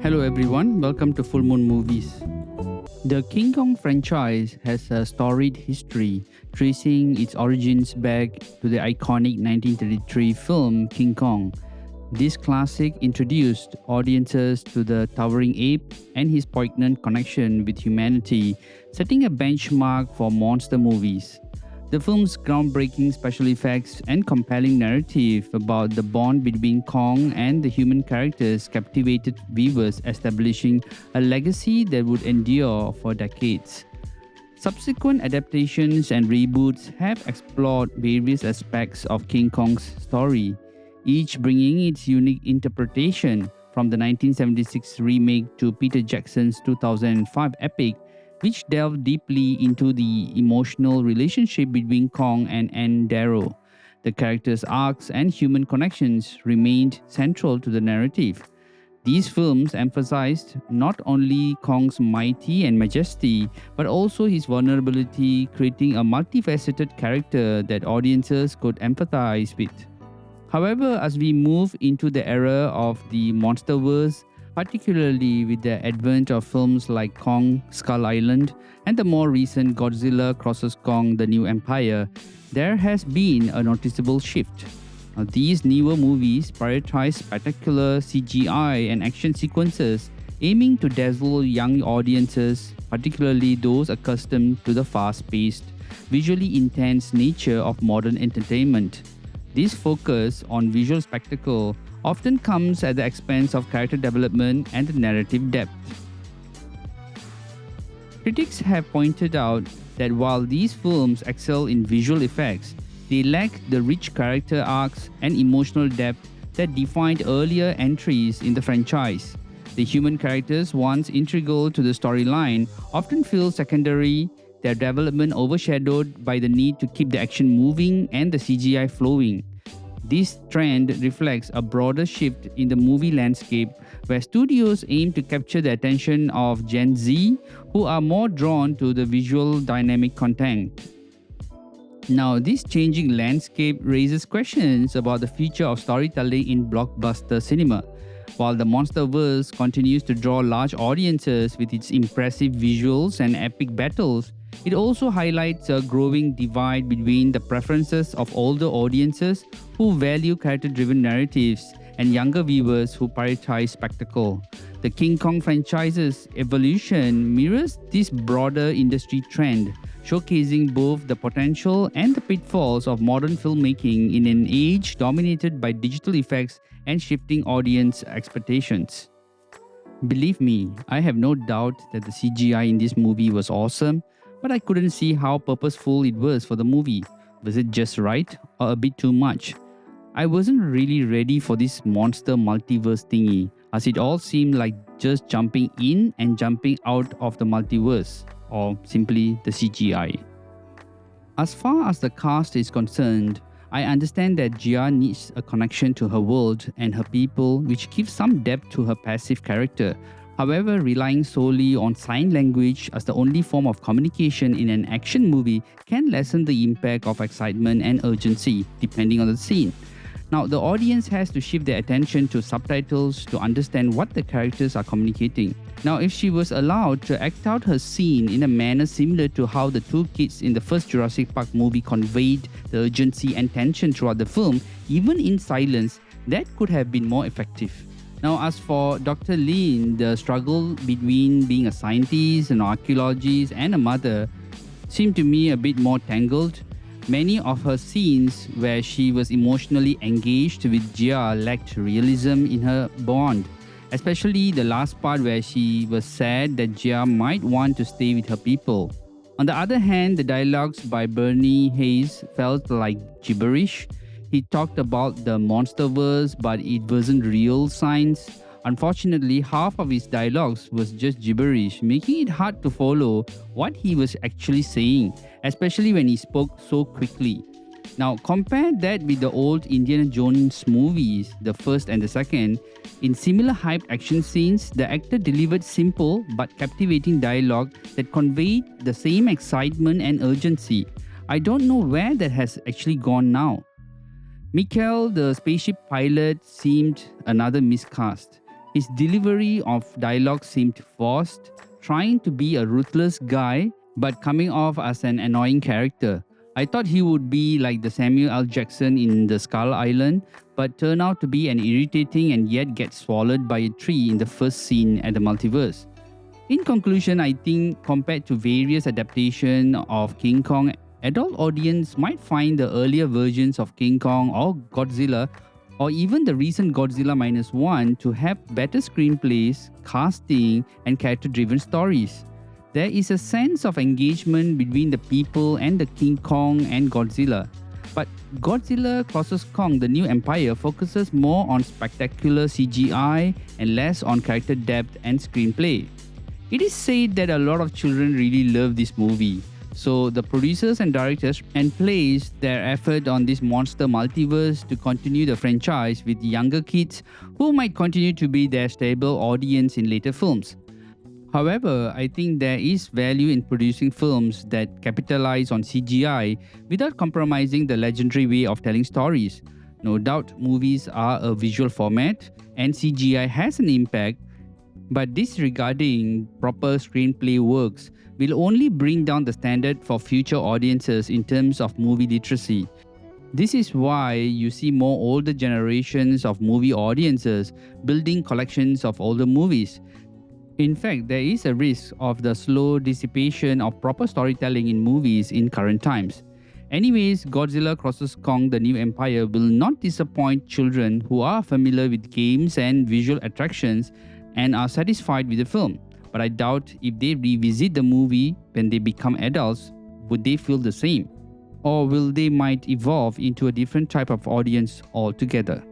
Hello everyone, welcome to Fullmoon Movies. The King Kong franchise has a storied history, tracing its origins back to the iconic 1933 film King Kong. This classic introduced audiences to the towering ape and his poignant connection with humanity, setting a benchmark for monster movies. The film's groundbreaking special effects and compelling narrative about the bond between Kong and the human characters captivated viewers, establishing a legacy that would endure for decades. Subsequent adaptations and reboots have explored various aspects of King Kong's story, each bringing its unique interpretation, from the 1976 remake to Peter Jackson's 2005 epic, which delved deeply into the emotional relationship between Kong and Darrow. The characters' arcs and human connections remained central to the narrative. These films emphasized not only Kong's mighty and majesty, but also his vulnerability, creating a multifaceted character that audiences could empathize with. However, as we move into the era of the Monsterverse, particularly with the advent of films like Kong, Skull Island, and the more recent Godzilla crosses Kong, The New Empire, there has been a noticeable shift. These newer movies prioritize spectacular CGI and action sequences, aiming to dazzle young audiences, particularly those accustomed to the fast-paced, visually intense nature of modern entertainment. This focus on visual spectacle often comes at the expense of character development and the narrative depth. Critics have pointed out that while these films excel in visual effects, they lack the rich character arcs and emotional depth that defined earlier entries in the franchise. The human characters, once integral to the storyline, often feel secondary, their development overshadowed by the need to keep the action moving and the CGI flowing. This trend reflects a broader shift in the movie landscape, where studios aim to capture the attention of Gen Z, who are more drawn to the visual dynamic content. Now, this changing landscape raises questions about the future of storytelling in blockbuster cinema. While the Monsterverse continues to draw large audiences with its impressive visuals and epic battles, it also highlights a growing divide between the preferences of older audiences who value character-driven narratives and younger viewers who prioritize spectacle. The King Kong franchise's evolution mirrors this broader industry trend, showcasing both the potential and the pitfalls of modern filmmaking in an age dominated by digital effects and shifting audience expectations. Believe me, I have no doubt that the CGI in this movie was awesome, but I couldn't see how purposeful it was for the movie. Was it just right or a bit too much? I wasn't really ready for this monster multiverse thingy, as it all seemed like just jumping in and jumping out of the multiverse, or simply the CGI. As far as the cast is concerned, I understand that Jia needs a connection to her world and her people, which gives some depth to her passive character. However, relying solely on sign language as the only form of communication in an action movie can lessen the impact of excitement and urgency, depending on the scene. Now, the audience has to shift their attention to subtitles to understand what the characters are communicating. Now, if she was allowed to act out her scene in a manner similar to how the two kids in the first Jurassic Park movie conveyed the urgency and tension throughout the film, even in silence, that could have been more effective. Now, as for Dr. Lin, the struggle between being a scientist, an archaeologist, and a mother seemed to me a bit more tangled. Many of her scenes where she was emotionally engaged with Jia lacked realism in her bond, especially the last part where she was sad that Jia might want to stay with her people. On the other hand, the dialogues by Bernie Hayes felt like gibberish. He talked about the Monsterverse, but it wasn't real science. Unfortunately, half of his dialogues was just gibberish, making it hard to follow what he was actually saying, especially when he spoke so quickly. Now, compare that with the old Indiana Jones movies, the first and the second. In similar hyped action scenes, the actor delivered simple but captivating dialogue that conveyed the same excitement and urgency. I don't know where that has actually gone now. Mikhail, the spaceship pilot, seemed another miscast. His delivery of dialogue seemed forced, trying to be a ruthless guy but coming off as an annoying character. I thought he would be like the Samuel L. Jackson in The Skull Island, but turned out to be an irritating and yet gets swallowed by a tree in the first scene at the multiverse. In conclusion, I think compared to various adaptations of King Kong, adult audience might find the earlier versions of King Kong or Godzilla or even the recent Godzilla Minus One to have better screenplays, casting, and character-driven stories. There is a sense of engagement between the people and the King Kong and Godzilla. But Godzilla vs. Kong: The New Empire focuses more on spectacular CGI and less on character depth and screenplay. It is said that a lot of children really love this movie, so the producers and directors placed their effort on this monster multiverse to continue the franchise with younger kids who might continue to be their stable audience in later films. However, I think there is value in producing films that capitalize on CGI without compromising the legendary way of telling stories. No doubt movies are a visual format and CGI has an impact, but disregarding proper screenplay works will only bring down the standard for future audiences in terms of movie literacy. This is why you see more older generations of movie audiences building collections of older movies. In fact, there is a risk of the slow dissipation of proper storytelling in movies in current times. Anyways, Godzilla vs. Kong: The New Empire will not disappoint children who are familiar with games and visual attractions and are satisfied with the film. But I doubt if they revisit the movie when they become adults, would they feel the same? Or will they might evolve into a different type of audience altogether?